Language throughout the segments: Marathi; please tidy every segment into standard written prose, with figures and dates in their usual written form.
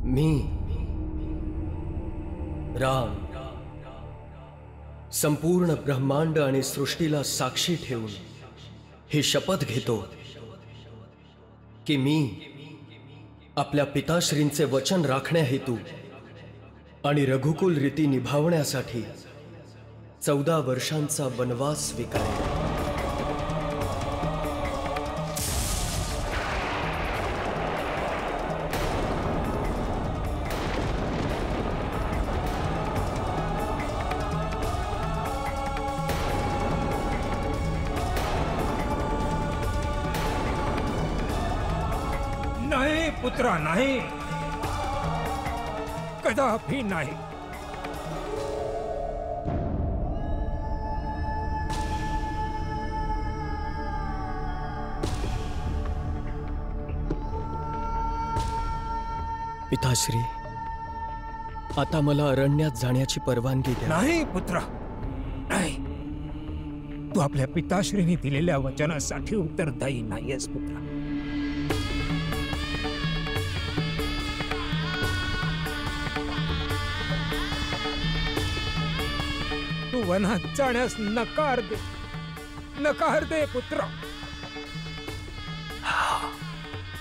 मी राम संपूर्ण ब्रह्मांड आणि सृष्टीला साक्षी ठेवून ही शपथ घेतो की मी आपल्या पिताश्रींचे वचन राखण्या हेतू आणि रघुकुल रीती निभावण्यासाठी 14 वर्षांचा वनवास स्वीकारेन। नाही पुत्रा, नाही, कदापि नाही। पिताश्री, आता मला अरण्यात जाण्याची परवानगी द्या। नाही पुत्रा, नाही, तू आपल्या पिताश्रींनी दिलेल्या वचनासाठी उत्तरदायी नाहीयेस पुत्रा। तू वनात जाण्यास नकार दे, नकार दे पुत्रा।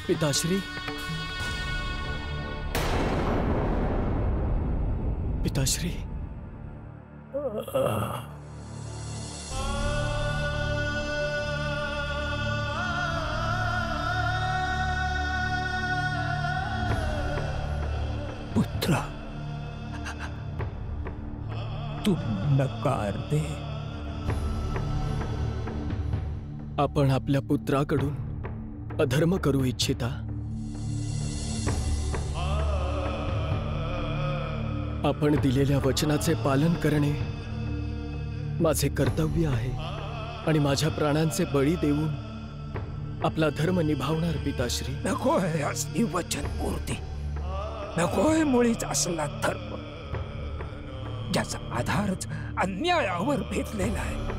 पिताश्री, पिताश्री, पुत्रा, तू नकार दे। आपण आपल्या पुत्राकडून अधर्म करू इच्छिता? आपण दिलेल्या वचनाचे पालन करणे माझे कर्तव्य आहे आणि माझ्या प्राणांचे बळी देऊन आपला धर्म निभावणार पिताश्री। नकोय असली वचनपूर्ती, नकोय मुळीच असला धर्म ज्याचा आधारच अन्यायावर बेतलेला आहे।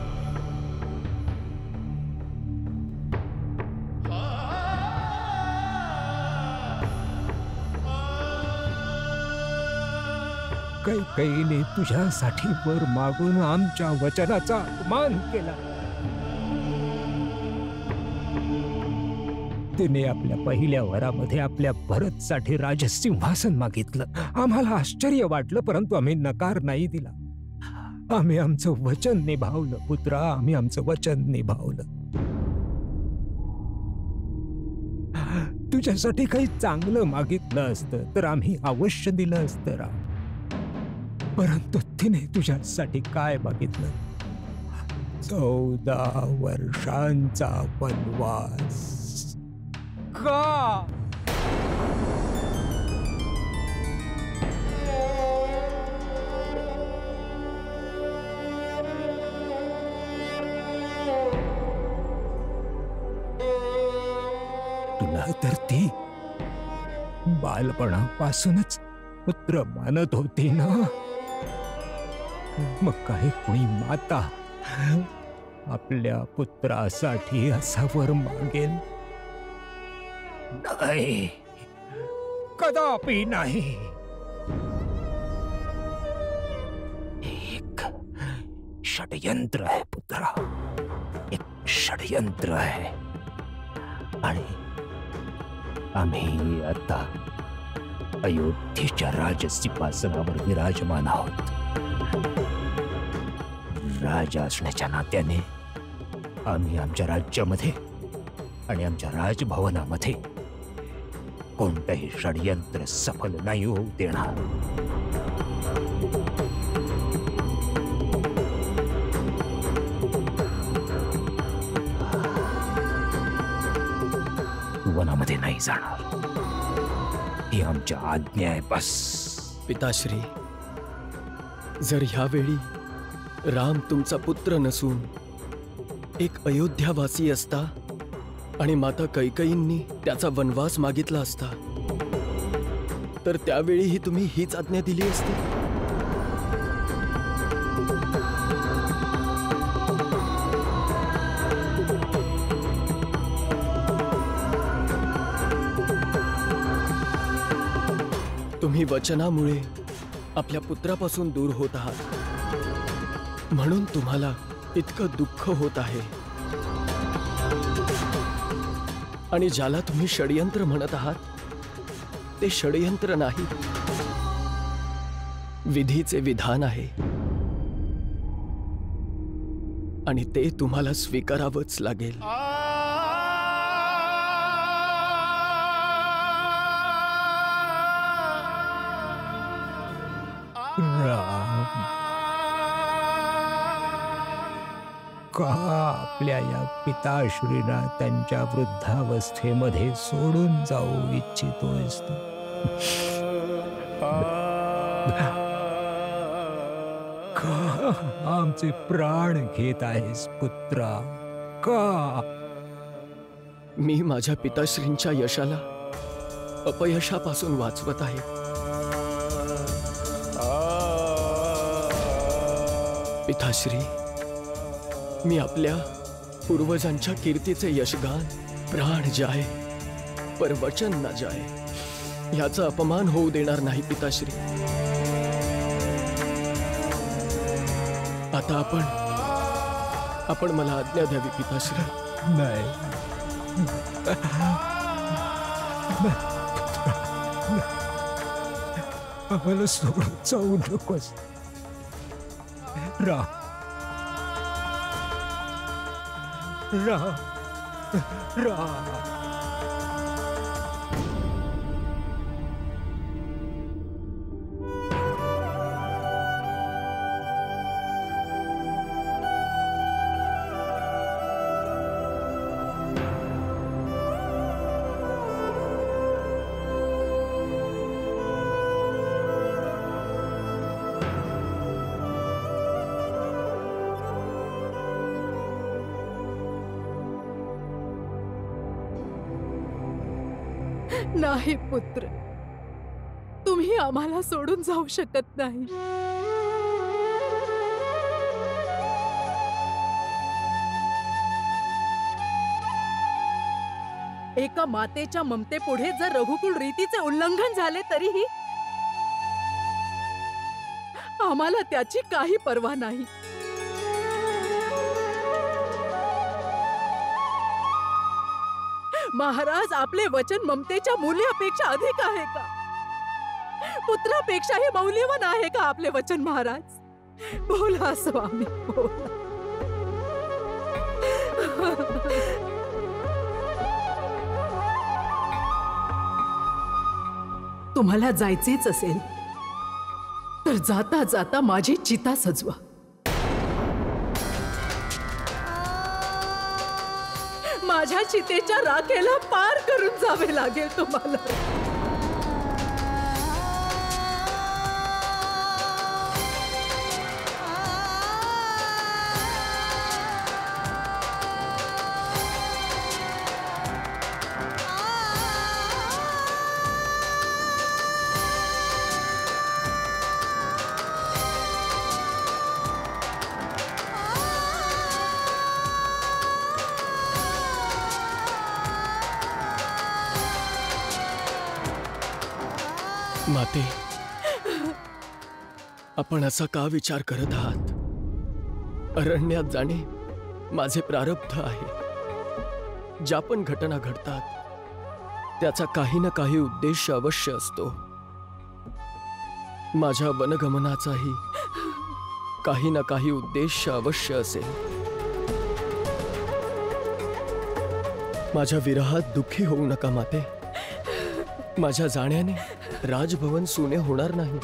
कैकेयीने तुझ्यासाठी वर मागून आमच्या वचनाचा अपमान केला। तिने आपल्या पहिल्या वरामध्ये आपल्या भरतसाठी राजसिंहासन मागितलं। आम्हाला आश्चर्य वाटलं, परंतु आम्ही नकार नाही दिला। आम्ही आमचं वचन निभावलं पुत्रा, आम्ही आमचं वचन निभावलं। तुझ्यासाठी काही चांगलं मागितलं असतं तर आम्ही अवश्य दिलं असतं राम, परंतु तिने तुझ्यासाठी काय मागितलं? 14 वर्षांचा वनवास। का? तुला तर ती बालपणापासूनच पुत्र मानत होती ना, मग काय कोणी माता आपल्या पुत्रासाठी असा वर मागेल? नाही, कदापि नाही। एक षड्यंत्र आहे पुत्रा, एक षड्यंत्र आहे, आणि आम्ही आता अयोध्येच्या राजसिंहासनावर विराजमान आहोत। राजा असण्याच्या नात्याने आम्ही आमच्या राज्यामध्ये आणि आमच्या राजभवनामध्ये कोणतंही षड्यंत्र सफल नाही होऊ देणार। वनामध्ये नाही जाणार, ही आमच्या आज्ञा आहे, बस। पिताश्री, जर ह्यावेळी राम तुमचा पुत्र नसून एक अयोध्यावासी असता आणि माता कैकेयींनी त्याचा वनवास मागितला असता, तर त्यावेळीही तुम्ही हीच आज्ञा दिली असती। तुम्ही वचनामुळे आपल्या पुत्रापासून दूर होत आहात, म्हणून तुम्हाला इतकं दुःख होत आहे. आणि ज्याला तुम्ही षडयंत्र म्हणत आहात ते षडयंत्र नाही, विधीचे विधान आहे. आणि ते तुम्हाला स्वीकारावंच लागेल. राम, का आपल्या या पिताश्रींना त्यांच्या वृद्धावस्थेमध्ये सोडून जाऊ इच्छितोयस तू? का आमचे प्राण घेत आहेस पुत्रा? का? मी माझ्या पिताश्रींच्या यशाला अपयशापासून वाचवत आहे. पिताश्री, मी आपल्या पूर्वजांच्या कीर्तीचे यशगान प्राण जाय पर वचन न जाय याचा अपमान होऊ देणार नाही पिताश्री. आता आपण मला आज्ञा द्यावी पिताश्री. नाही, आम्हाला सोडून जाऊ नकोस. राम, राम, राम. नाही पुत्र, तुम्ही आम्हाला सोडून जाऊ शकत नाही. एका मातेच्या ममतेपुढे जर रघुकुल रीतीचे उल्लंघन झाले तरीही आम्हाला त्याची काही पर्वा नाही. महाराज, आपले वचन ममतेच्या मूल्यापेक्षा अधिक आहे का? पुत्रापेक्षाही मौल्यवान आहे का आपले वचन महाराज? बोला स्वामी, बोला. तुम्हाला जायचेच असेल तर जाता जाता माझी चिता सजवा. माझ्या चितेच्या राखेला पार करून जावे लागेल तुम्हाला. माते, आपण असा का विचार करत आहात? अरण्यात जाणे माझे प्रारब्ध आहे. ज्या पण घटना घडतात त्याचा काही ना काही उद्देश अवश्य असतो. माझ्या वनगमनाचाही काही ना काही उद्देश अवश्य असेल. माझ्या विरहात दुःखी होऊ नका माते. माझ्या जाण्याने राजभवन सुने होणार नाही.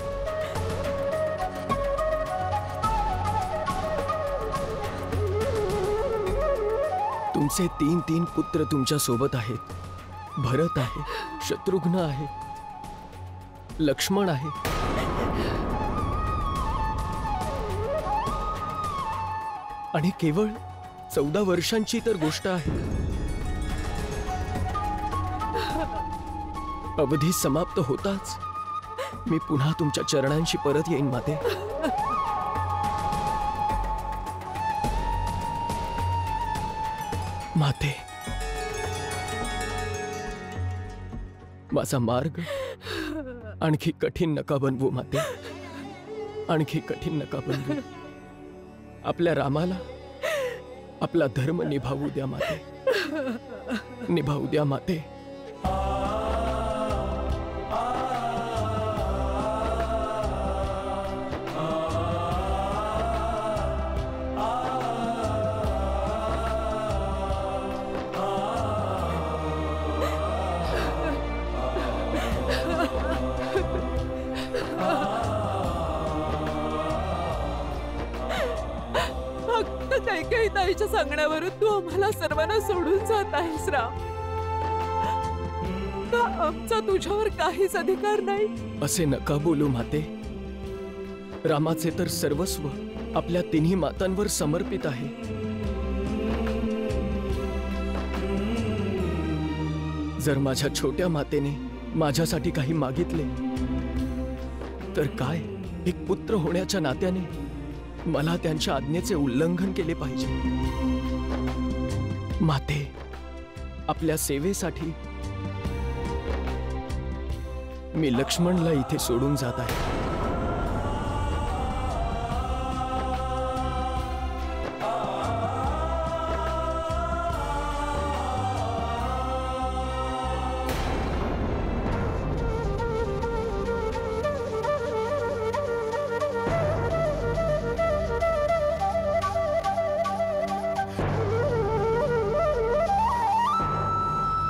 तुमचे 3 पुत्र तुमच्या सोबत आहेत. भरत आहे, शत्रुघ्न आहे, लक्ष्मण आहे. आणि केवळ 14 वर्षांची तर गोष्ट आहे. अवधी समाप्त होताच मी पुन्हा तुमच्या चरणांशी परत येईन माते. माते, माझा मार्ग आणखी कठीण नका बनवू माते, आणखी कठीण नका बनवू. आपल्या रामाला आपला धर्म निभावू द्या माते, निभावू द्या माते. कैकेयी ताईच्या सांगण्यावरून तू आम्हाला सर्वांना सोडून जात आहेस राम. का आमचा तुझ्यावर काहीच अधिकार नाही? असे नका बोलू माते. रामाचे तर सर्वस्व आपल्या तिन्ही मातांवर समर्पित आहे. जर माझ्या छोट्या मातेने माझ्यासाठी काही मागितले तर काय, एक पुत्र होण्याच्या नात्याने मला त्यांच्या आज्ञेचे उल्लंघन केले पाहिजे? माते, आपल्या सेवेसाठी मी लक्ष्मणला इथे सोडून जात आहे.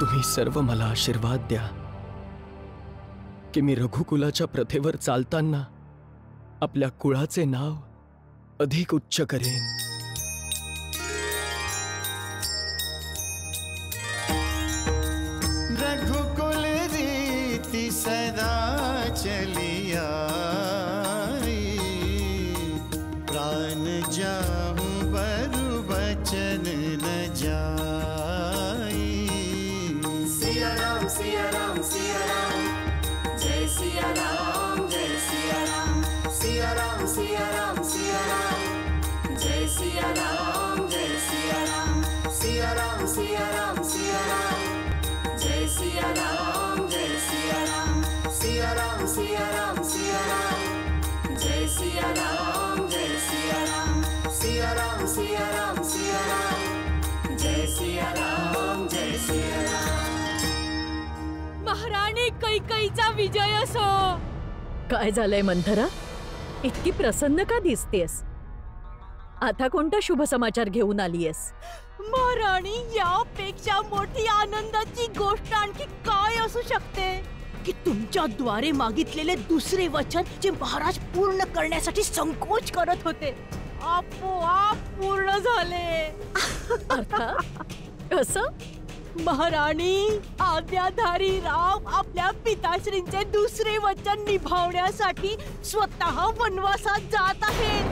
तुम्ही सर्व मला आशीर्वाद द्या की मी रघुकुलाच्या प्रथेवर चालताना आपल्या कुळाचे नाव अधिक उच्च करेन. रघुकुल रीति सदा चलिया, प्राण जाऊं बरु बचन न जाई. सिया राम सिया राम सिया राम, जय सिया राम जय सिया राम. सिया राम सिया राम सिया राम, जय सिया राम जय सिया राम. सिया राम सिया राम सिया राम, जय सिया राम जय सिया राम. सिया राम सिया राम सिया राम, जय सिया राम जय सिया राम. सिया राम सिया राम सिया राम, जय सिया राम जय सिया राम. महाराणी कैकेयीचा विजय असो. काय झालंय मंथरा? इतकी प्रसन्न का दिसतेस? आता कोणता शुभ समाचार घेऊन आलीयस? महाराणी, यापेक्षा मोठी आनंदाची गोष्ट आणखी काय असू शकते की तुमच्या द्वारे मागितलेले दुसरे वचन जे महाराज पूर्ण करण्यासाठी संकोच करत होते आपोआप पूर्ण झाले. अर्थात कसं? महाराणी, आज्ञाधारी राम आपल्या पिताश्रींचे दुसरे वचन निभावण्यासाठी स्वतः वनवासात जात आहेत.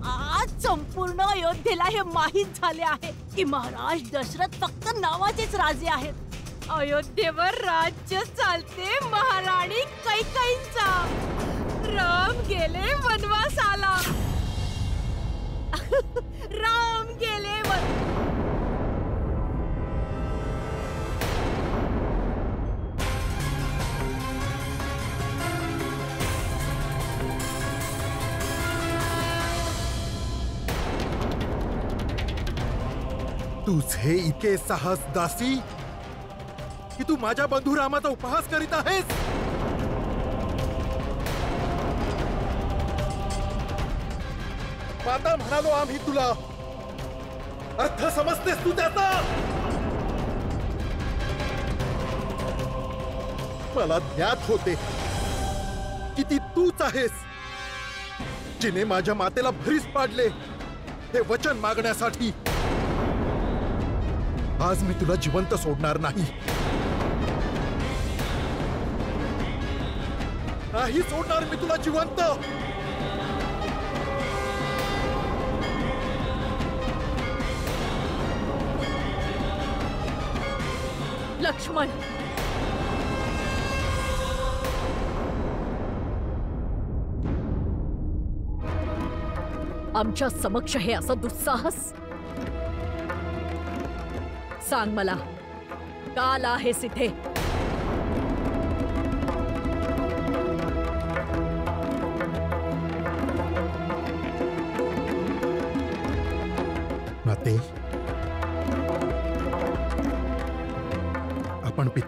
आज संपूर्ण अयोध्येला हे माहीत झाले आहे की महाराज दशरथ फक्त नावाचेच राजे आहेत. अयोध्येवर राज्य चालते महाराणी कैकेयींचा. राम गेले वनवासाला. राम गेले तुझे इतके साहस दासी की तू माझ्या बंधू रामाचा उपहास करीत आहेस? माता म्हणालो आम्ही तुला, अर्थ समजतेस तू त्याचा? मला ज्ञात होते की ती तूच आहेस जिने माझ्या मातेला भरीस पाडले हे वचन मागण्यासाठी. आज मी तुला जिवंत सोडणार नाही. नाही सोडणार मी तुला जिवंत. लक्ष्मण, आमच्या समक्ष हे असं दुस्साहस? सांग मला, का आला आहेस इथे?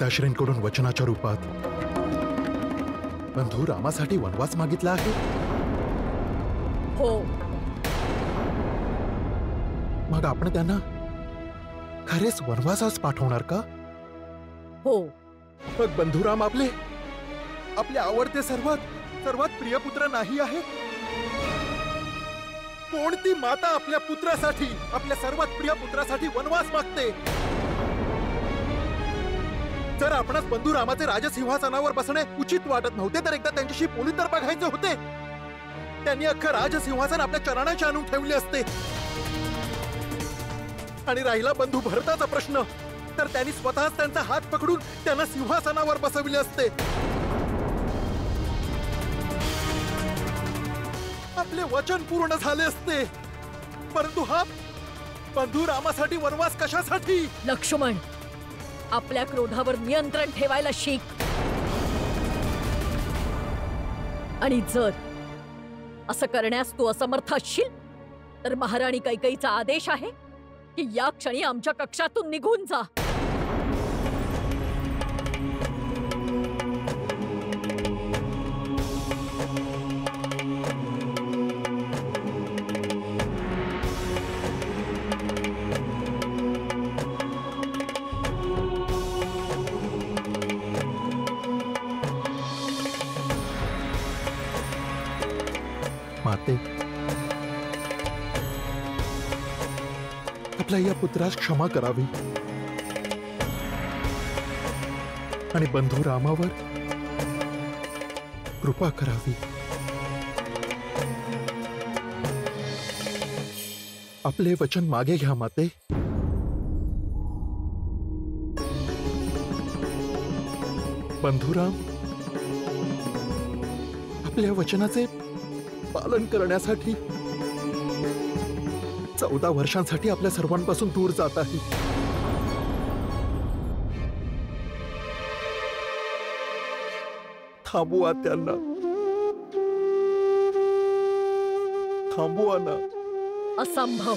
पिताश्रींकडून वचनाच्या रूपात बंधू रामासाठी वनवास मागितला आहे? हो. मग आपण त्यांना खरेच वनवासास पाठवणार का? हो. मग बंधुराम आपले आवडते सर्वात प्रिय पुत्र नाही आहे? कोणती माता आपल्या पुत्रासाठी, आपल्या सर्वात प्रिय पुत्रासाठी वनवास मागते? जर आपणास बंधुरामाचे राजसिंहासनावर बसणे उचित वाटत नव्हते तर एकदा त्यांच्याशी बोलून तर बघायचे होते. त्यांनी अख्खं राजसिंहासन आपल्या चरणाशी आणून ठेवले असते. आणि राहिला बंधू भरताचा प्रश्न, तर त्यांनी स्वतःच त्यांचा हात पकडून त्यांना सिंहासनावर बसविले असते. आपले वचन पूर्ण झाले असते. परंतु हा बंधू रामासाठी वनवास कशासाठी? लक्ष्मण, आपल्या क्रोधावर नियंत्रण ठेवायला शिक. आणि जर असं करण्यास तू असमर्थ असशील तर महाराणी कैकेयीचा आदेश आहे की या क्षणी आमच्या कक्षातून निघून जा. माते, आपल्या या पुत्रास क्षमा करावी आणि बंधू रामावर कृपा करावी. आपले वचन मागे घ्या माते. बंधुराम आपल्या वचनाचे पालन करण्यासाठी 14 वर्षांसाठी आपल्या सर्वांपासून दूर जात आहे. थांबवा त्यांना, थांबवा ना. असंभव.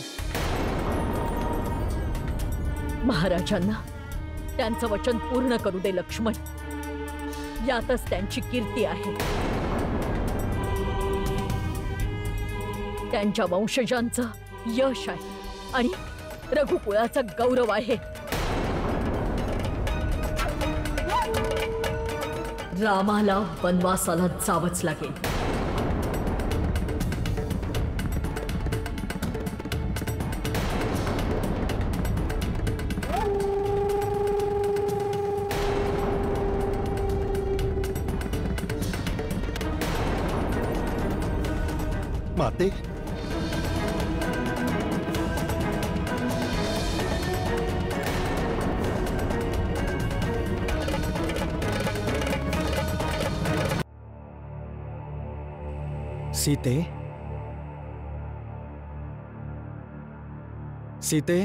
महाराजांना त्यांचं वचन पूर्ण करू दे लक्ष्मण. यातच त्यांची कीर्ती आहे. त्यांच्या वंशजांचं यश आहे आणि रघुकुळाचा गौरव आहे. रामाला वनवासाला जावंच लागेल. माते, सीते, सीते,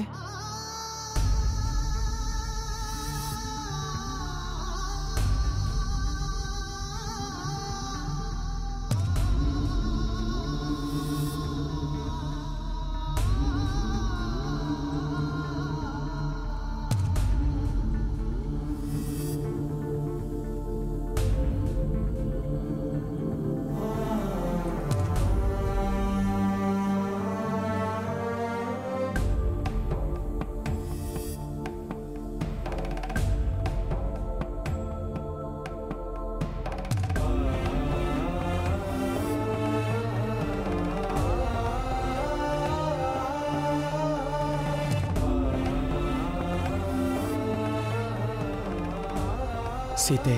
सीते,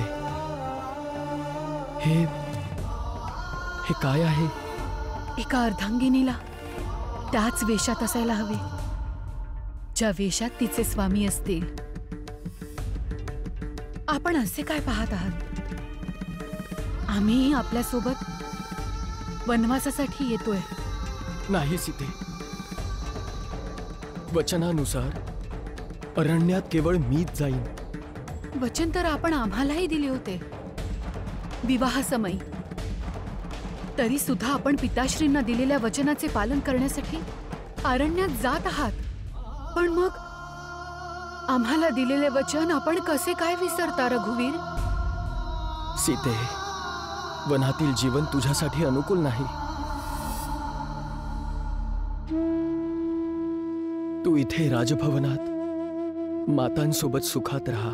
हे काय आहे? एका अर्धांगिनीला त्याच वेशात असायला हवे ज्या वेशात तिचे स्वामी असतील. आपण असे काय पाहत आहात? आम्ही आपल्यासोबत वनवासासाठी येतोय. नाही सीते, वचनानुसार अरण्यात केवळ मीच जाईन. वचन तर आपण आम्हालाही दिले होते विवाहासमयी. तरी सुद्धा आपण पिताश्रींना दिलेल्या वचनाचे पालन करण्यासाठी अरण्यात जात आहात. पण मग आम्हाला दिलेले वचन आपण कसे काय विसरता रघुवीर? सीते, वनातील जीवन तुझ्यासाठी अनुकूल नाही. तू इथे राजभवनात मातांसोबत सुखात राहा.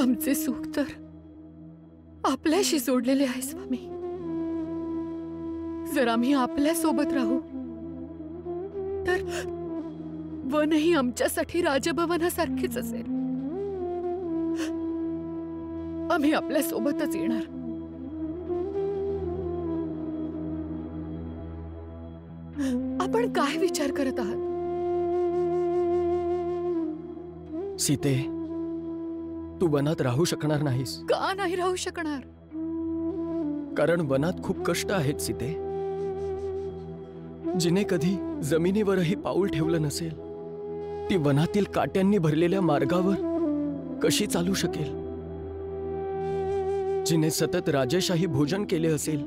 आमचे सुख तर आपल्याशी जोडलेले आहे स्वामी. जर आम्ही आपल्या सोबत राहू तर वनही आमच्यासाठी राजभवनासारखेच असेल. आम्ही आपल्या सोबतच येणार. आपण काय विचार करत आहात? सीते, तू वनात राहू शकणार नाहीस. का नाही राहू शकणार? कारण वनात खूप कष्ट आहेत सीते. जिने कधी जमिनीवरही पाऊल ठेवलं नसेल ती वनातील काट्यांनी भरलेल्या मार्गावर कशी चालू शकेल? जिने सतत राजेशाही भोजन केले असेल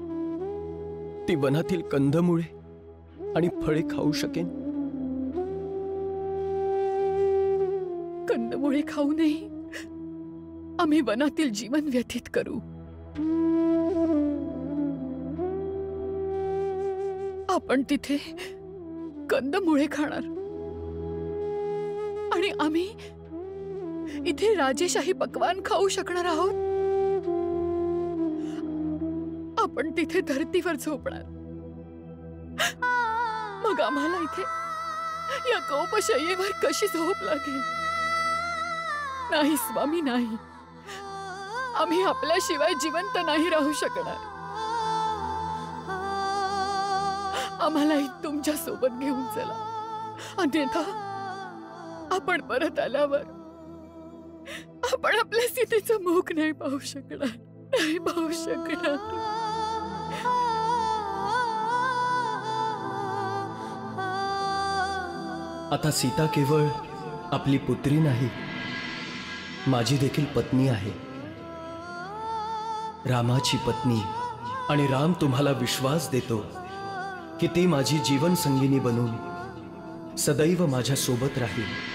ती वनातील कंदमुळे आणि फळे खाऊ शकेन? कंदमुळे खाऊनही आम्ही वनातील जीवन व्यतीत करू. आपण तिथे कंदमुळे खाणार आणि आम्ही इथे राजेशाही पक्वान खाऊ शकणार आहोत. आपण तिथे धरतीवर झोपणार. मग आम्हाला इथे या कौपशय्येवर कशी झोप लागेल? नाही स्वामी, नाही. आम्ही आपल्याशिवाय जिवंत नाही राहू शकणार. आम्हालाही तुमच्या सोबत घेऊन चला. अन्यथा आपण परत आल्यावर आपण आपल्या सीतेचं मुख नाही पाहू शकणार. नाही पाहू शकणार. आता सीता केवळ आपली पुत्री नाही, माझी देखील पत्नी आहे. रामाची पत्नी. आणि राम तुम्हाला विश्वास देतो की ती माझी जीवन संगिनी बनून सदैव माझ्या सोबत राहील.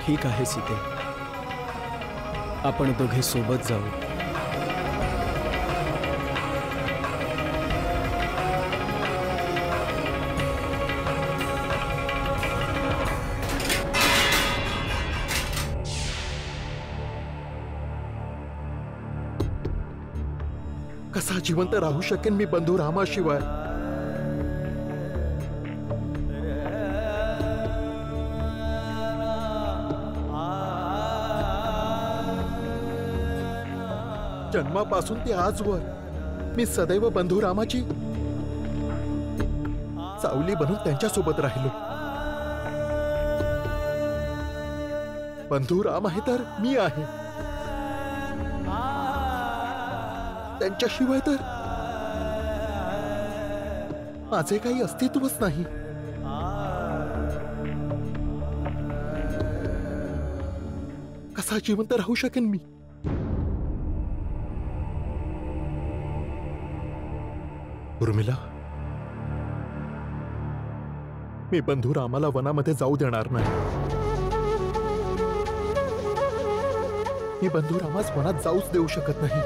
ठीक आहे सीते, आपण दोघे सोबत जाऊ. कसा जिवंत राहू शकेन मी बंधू रामाशिवाय? जन्मापासून ते आजवर मी सदैव बंधू रामाची सावली बनून त्यांच्यासोबत राहिलो. बंधू राम आहे तर मी आहे. त्यांच्याशिवाय तर माझे काही अस्तित्वच नाही. कसा जिवंत राहू शकेन मी? उर्मिला, मी बंधू रामाला वनामध्ये जाऊ देणार नाही. मी बंधू रामास वनात जाऊच देऊ शकत नाही.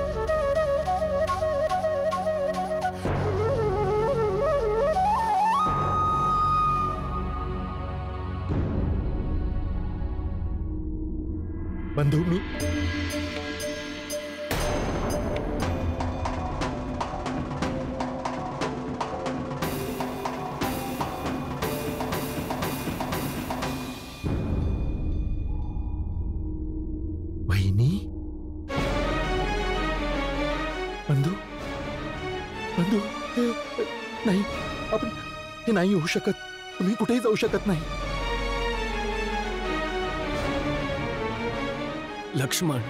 बंधू, मी बंधू, नाही, आपण हे नाही होऊ शकत. तुम्ही कुठेही जाऊ शकत नाही. लक्ष्मण,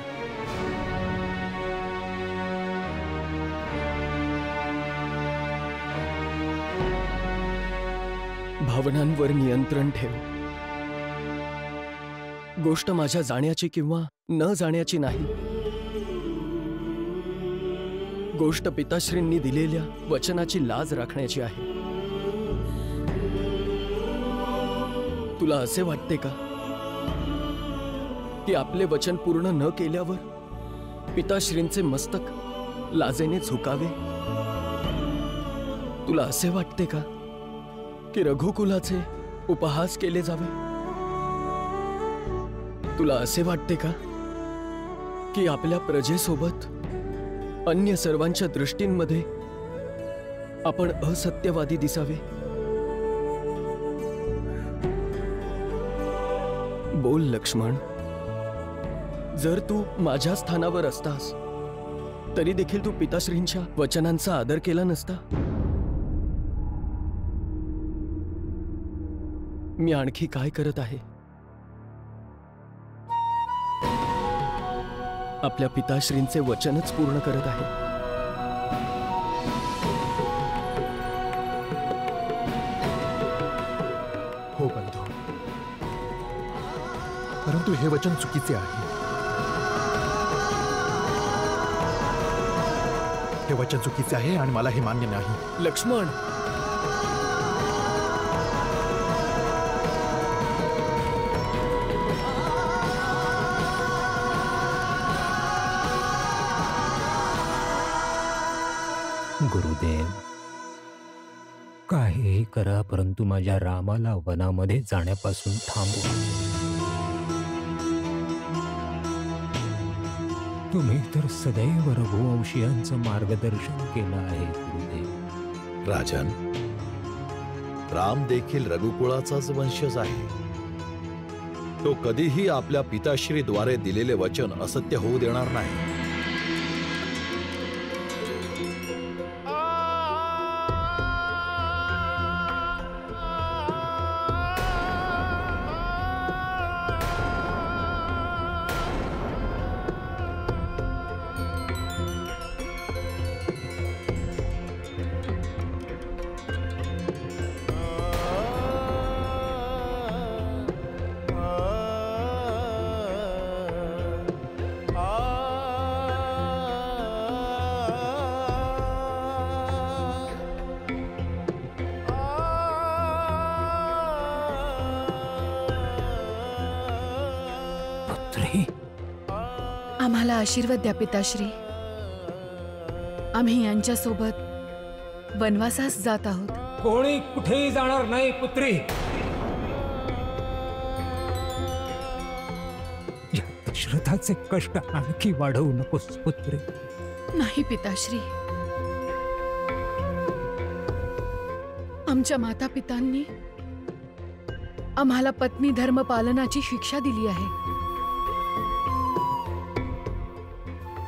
भावनांवर नियंत्रण ठेव. गोष्ट माझ्या जाण्याची किंवा न जाण्याची नाही. गोष्ट पिताश्रींनी दिलेल्या वचनाची लाज राखण्याची आहे. तुला असे वाटते का की आपले वचन पूर्ण न केल्यावर पिताश्रींचे मस्तक लाजेने झुकावे? तुला असे वाटते का की रघुकुलाचे उपहास केले जावे? तुला असे वाटते का की आपल्या प्रजेसोबत अन्य सर्वांच्या दृष्टींमध्ये आपण असत्यवादी दिसावे? बोल लक्ष्मण. जर तू माझ्या स्थानावर असतास तरी देखील तू पिताश्रींच्या वचनांचा आदर केला नसता. मी आणखी काय करत आहे? आपल्या पिताश्रींचे वचनच पूर्ण करत आहे. हो बंधू, परंतु हे वचन चुकीचे आहे. हे वचन चुकीचे आहे आणि मला हे मान्य नाही. लक्ष्मण, गुरुदेव, काहीही करा परंतु माझ्या रामाला वनामध्ये जाण्यापासून थांबवा. तुम्ही तर सदैव रघुवंशीयांचं मार्गदर्शन केलं आहे गुरुदेव. राजन, राम देखील रघुकुळाचाच वंशज आहे. तो कधीही आपल्या पिताश्रीद्वारे दिलेले वचन असत्य होऊ देणार नाही. आम्हाला आशीर्वाद द्या पिताश्री. आम्ही यांच्यासोबत वनवासास जात आहोत. कोणी कुठेही जाणार नाही पुत्री. या दशरथाचे कष्ट आणखी वाढवू नकोस पुत्री. नाही पिताश्री, आमच्या माता पितांनी आम्हाला पत्नी धर्म पालनाची शिक्षा दिली आहे.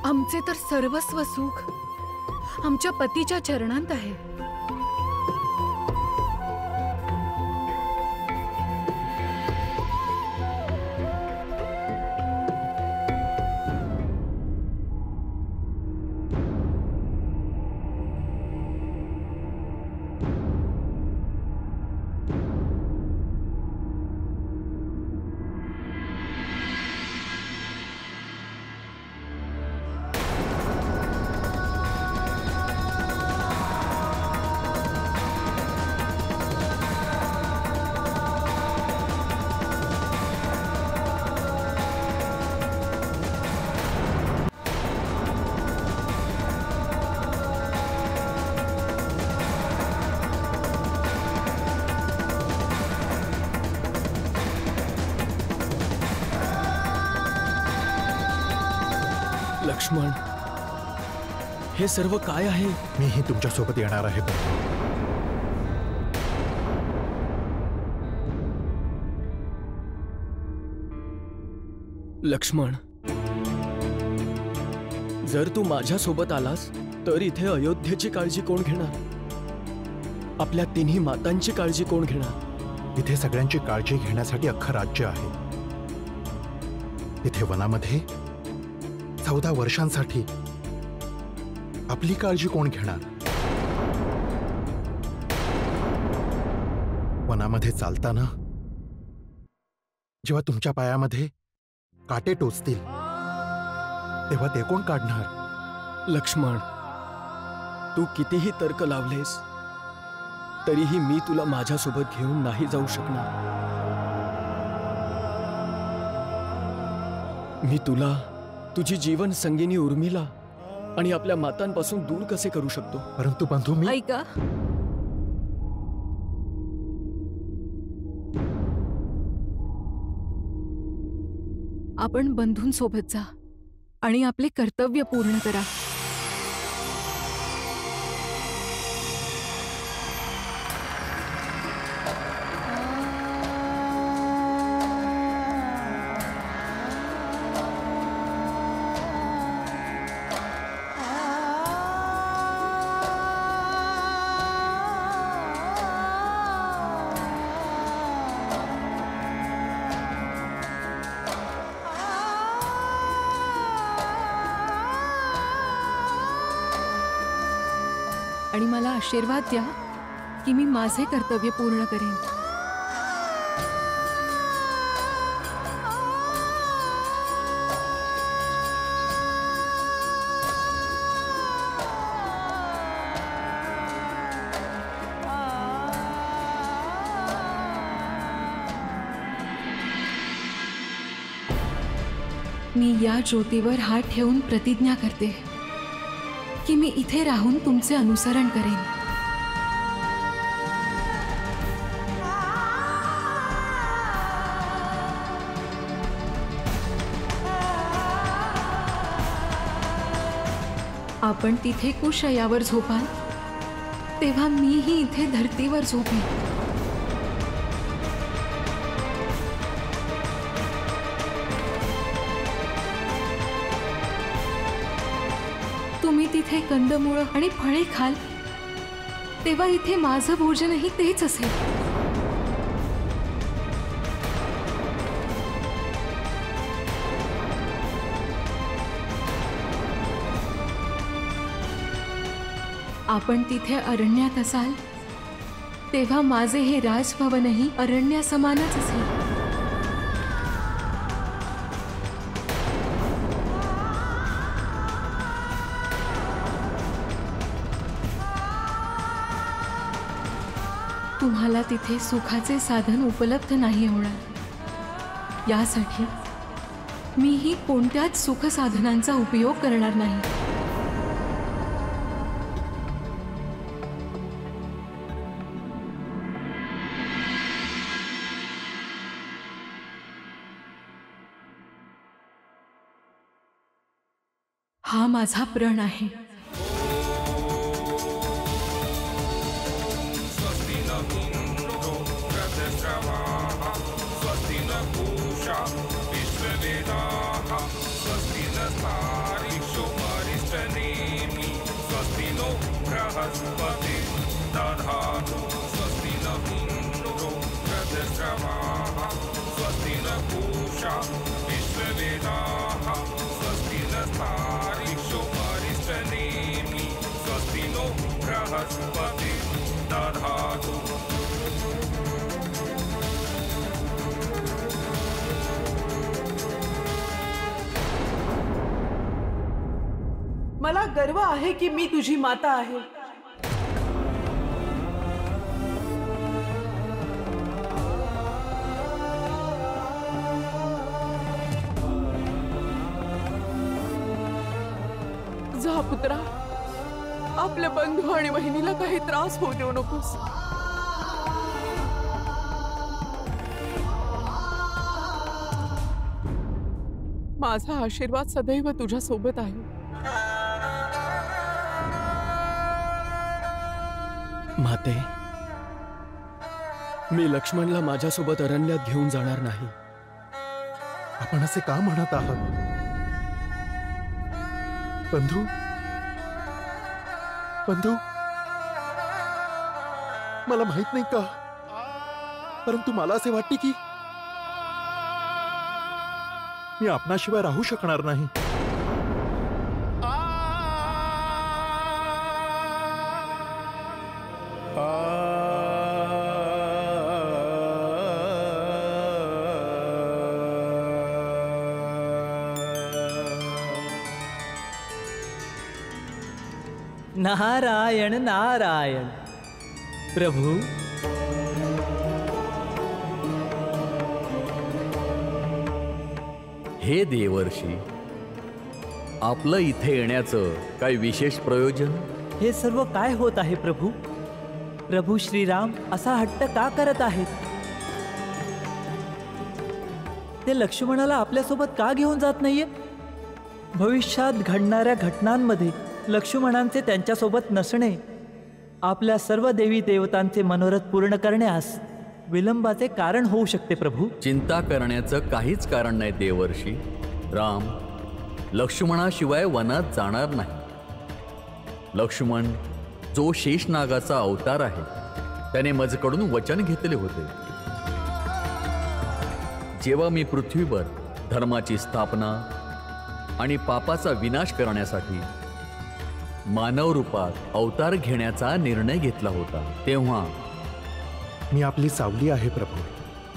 आमचे तर सर्वस्व सुख आमच्या पतीच्या चरणांत आहे. लक्ष्मण, हे सर्व काय आहे? मीही तुमच्यासोबत येणार आहे. लक्ष्मण, जर तू माझ्यासोबत आलास तर इथे अयोध्येची काळजी कोण घेणार? आपल्या तिन्ही मातांची काळजी कोण घेणार? इथे सगळ्यांची काळजी घेण्यासाठी अख्खं राज्य आहे. इथे वनामध्ये 14 वर्षांसाठी आपली काळजी कोण घेणार? वनामध्ये चालताना जेव्हा तुमच्या पायामध्ये काटे टोचतील तेव्हा ते कोण काढणार? लक्ष्मण, तू कितीही तर्क लावलेस तरीही मी तुला माझ्यासोबत घेऊन नाही जाऊ शकणार. मी तुला तुझी जीवन संगिनी उर्मिला आणि आपल्या मातांपासून दूर कसे करू शकतो? परंतु बंधू, मी ऐका, आपण बंधूंसोबत जा आणि आपले कर्तव्य पूर्ण करा. आणि मला आशीर्वाद द्या की मी माझे कर्तव्य पूर्ण करेन. मी या ज्योतीवर हात ठेवून प्रतिज्ञा करते की मी इथे राहून तुमचे अनुसरण करेन. आपण तिथे कुशयावर झोपाल तेव्हा मीही इथे धरतीवर झोपेन. तुम्ही तिथे कंदमुळं आणि फळे खाल तेव्हा इथे माझं भोजनही तेच असेल. आपण तिथे अरण्यात असाल तेव्हा माझे हे राजभवनही अरण्यासमानच असेल. तुम्हाला तिथे सुखाचे साधन उपलब्ध नाही होणार. यासाठी मीही कोणत्याच सुख साधनांचा उपयोग करणार नाही. हा माझा प्रण आहे. मला गर्व आहे की मी तुझी माता आहे. जा पुत्रा, आपल्या बंधू आणि बहिणीला काही त्रास होऊ देऊ नकोस. माझा आशीर्वाद सदैव तुझ्या सोबत आहे. माते, मी लक्ष्मणला माझ्यासोबत अरण्यात घेऊन जाणार नाही. आपण असे का म्हणत आहात बंधू? बंधू, मला माहित नाही का, परंतु मला असे वाटते की मी आपणाशिवाय राहू शकणार नाही. नारायण नारायण. प्रभू, हे देवर्षी, आपलं इथे येण्याचं काही विशेष प्रयोजन? हे सर्व काय होत आहे प्रभू? प्रभू श्रीराम असा हट्ट का करत आहेत? ते लक्ष्मणाला आपल्यासोबत का घेऊन जात नाहीये? भविष्यात घडणाऱ्या घटनांमध्ये लक्ष्मणांचे त्यांच्यासोबत नसणे आपल्या सर्व देवी देवतांचे मनोरथ पूर्ण करण्यास विलंबाचे कारण होऊ शकते. प्रभू, चिंता करण्याचं काहीच कारण नाही देवर्षी. राम लक्ष्मणाशिवाय वनात जाणार नाही. लक्ष्मण जो शेषनागाचा अवतार आहे त्याने माझ्याकडून वचन घेतले होते. जेव्हा मी पृथ्वीवर धर्माची स्थापना आणि पापाचा विनाश करण्यासाठी मानव रूपात अवतार घेण्याचा निर्णय घेतला होता, तेव्हा मी आपली सावली आहे प्रभू.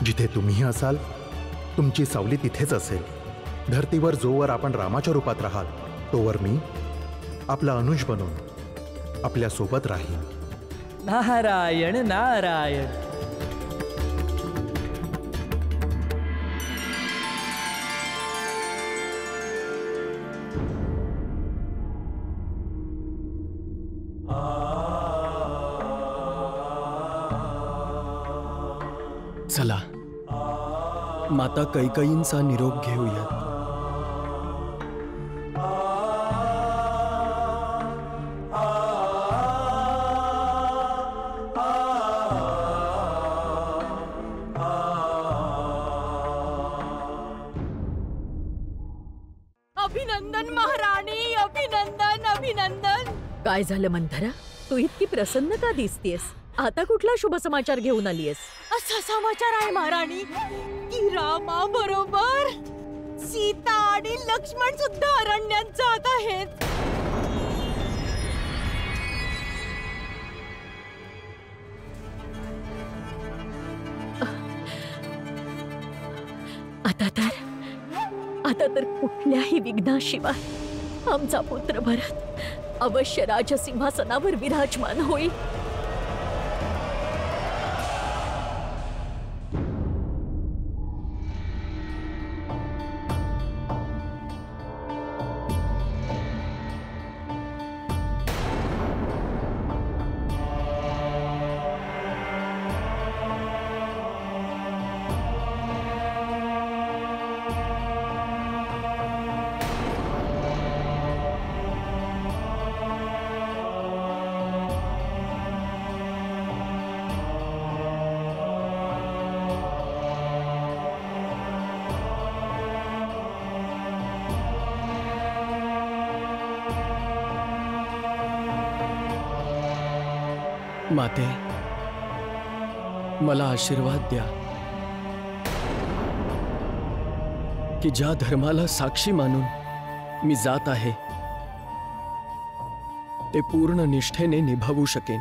जिथे तुम्ही असाल तुमची सावली तिथेच असेल. धरतीवर जोवर आपण रामाच्या रूपात राहाल तोवर मी आपला अनुज बनून आपल्या सोबत राहीन. नारायण नारायण. चला माता कैकयींचा निरोप घेऊयात. अभिनंदन महाराणी, अभिनंदन अभिनंदन. काय झालं मंथरा? तू इतकी प्रसन्न का दिसतेस? आता कुठला शुभ समाचार घेऊन आलीयस? असा समाचार आहे महाराणी की रामा बरोबर सीता आणि लक्ष्मण सुद्धा अरण्यात जात आहेत. आता तर कुठल्याही विघ्नाशिवाय आमचा पुत्र भरत अवश्य राजसिंहासनावर विराजमान होईल. माते, मला आशीर्वाद द्या की ज्या धर्माला साक्षी मानून मी जात आहे ते पूर्ण निष्ठेने निभावू शकेन.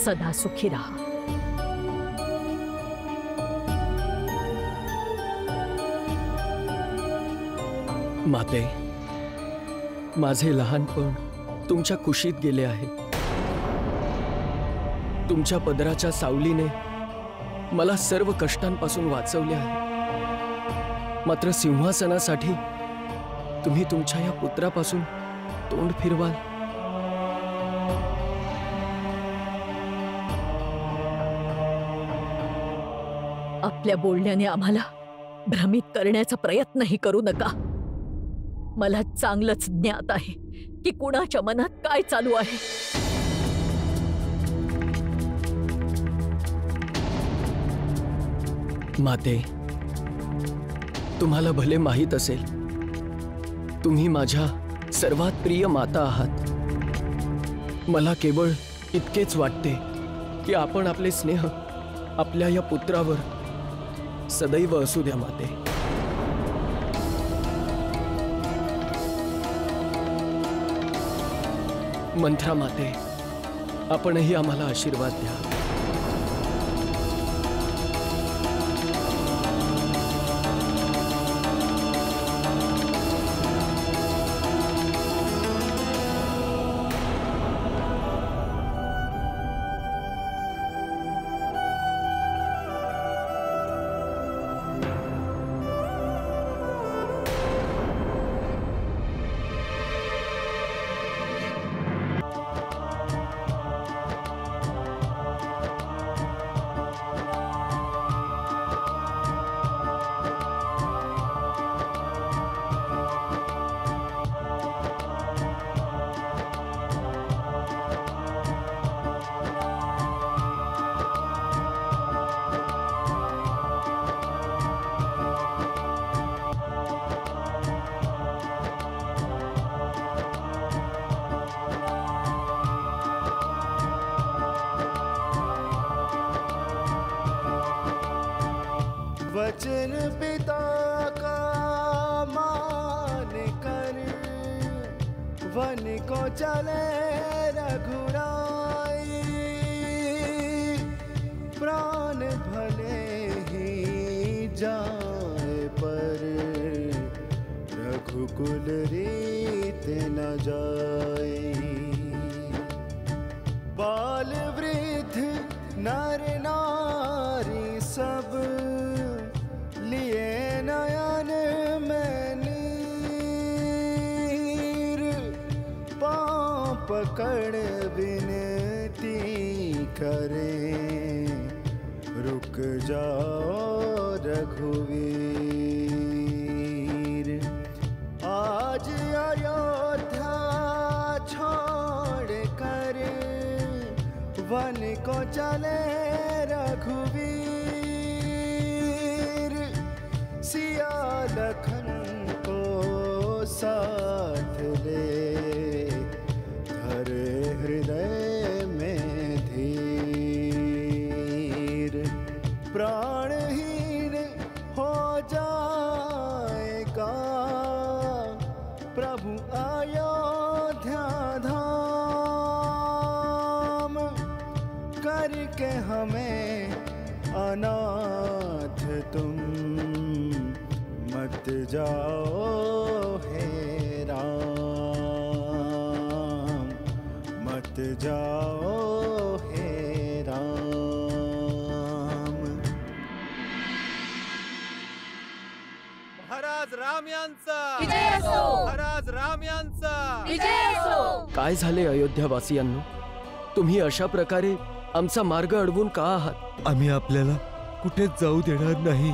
सदा सुखी रहा. माते, माझे लहानपण तुमच्या कुशीत गेले आहे. तुमच्या पदराच्या सावलीने मला सर्व कष्टांपासून वाचवले आहे. मात्र सिंहासनासाठी तुम्ही तुमच्या या पुत्रापासून तोंड फिरवाल. आपल्या बोलण्याने आम्हाला भ्रमित करण्याचा प्रयत्नही करू नका. मला चांगलंच ज्ञात आहे की कुणाच्या मनात काय चालू आहे. माते, तुम्हाला भले माहीत असेल तुम्ही माझ्या सर्वात प्रिय माता आहात. मला केवळ इतकेच वाटते की आपण आपले स्नेह आपल्या या पुत्रावर सदैव असू द्या माते. मंत्रा माते, आपणही आम्हाला आशीर्वाद द्या. वचन पिता का मान कर वन को चले रघुराई. प्राण भले ही जाए पर रघुकुल रीत न जाए. बाल वृद्ध नर नारी सब लिए नयन में नीर. पाँव पकड़ विनती करे रुक जाओ रघुवीर. आज अयोध्या छोड़ कर वन को चले रघुवीर. सिया लखन को साथ ले धरे हृदय में धीर. प्राणहीन हो जाएगा प्रभु अयोध्या धाम. करके हमें अनाथ तुम मत जाओ हे राम. मत जाओ हे राम. महाराज राम यांचा विजय असो. महाराज राम यांचा विजय असो. काय झाले अयोध्यावासियांनो? तुम्ही अशा प्रकारे आमचा मार्ग अडवून का आहात? आम्ही आपल्याला कुठेच जाऊ देणार नाही.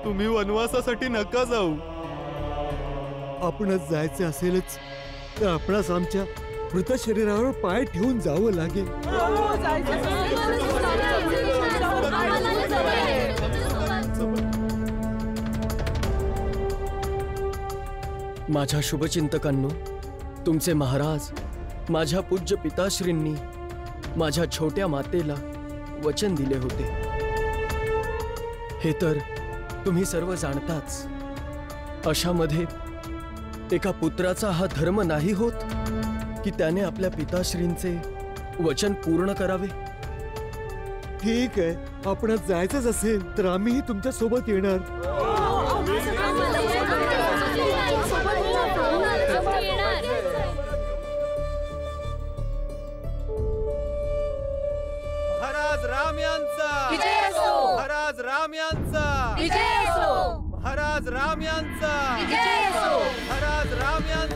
तुम्ही वनवासासाठी नका जाऊ. आपणच जायचे असेलच तर आपणास आमच्या मृत शरीरावर पाय ठेवून जावं लागेल. माझ्या शुभचिंतकांनो, तुमचे महाराज माझ्या पूज्य पिताश्रींनी माझ्या छोट्या मातेला वचन दिले होते. हे तर तुम्ही सर्व जाणताच. अशामध्ये एका पुत्राचा हा धर्म नाही होत की त्याने आपल्या पिताश्रींचे वचन पूर्ण करावे. ठीक आहे, आपणास जायचंच असेल तर आम्हीही तुमच्या सोबत येणार. महाराज राम यांचा विजय असो. महाराज राम यांचा विजय असो. महाराज राम यांचा विजय असो. महाराज राम यांचा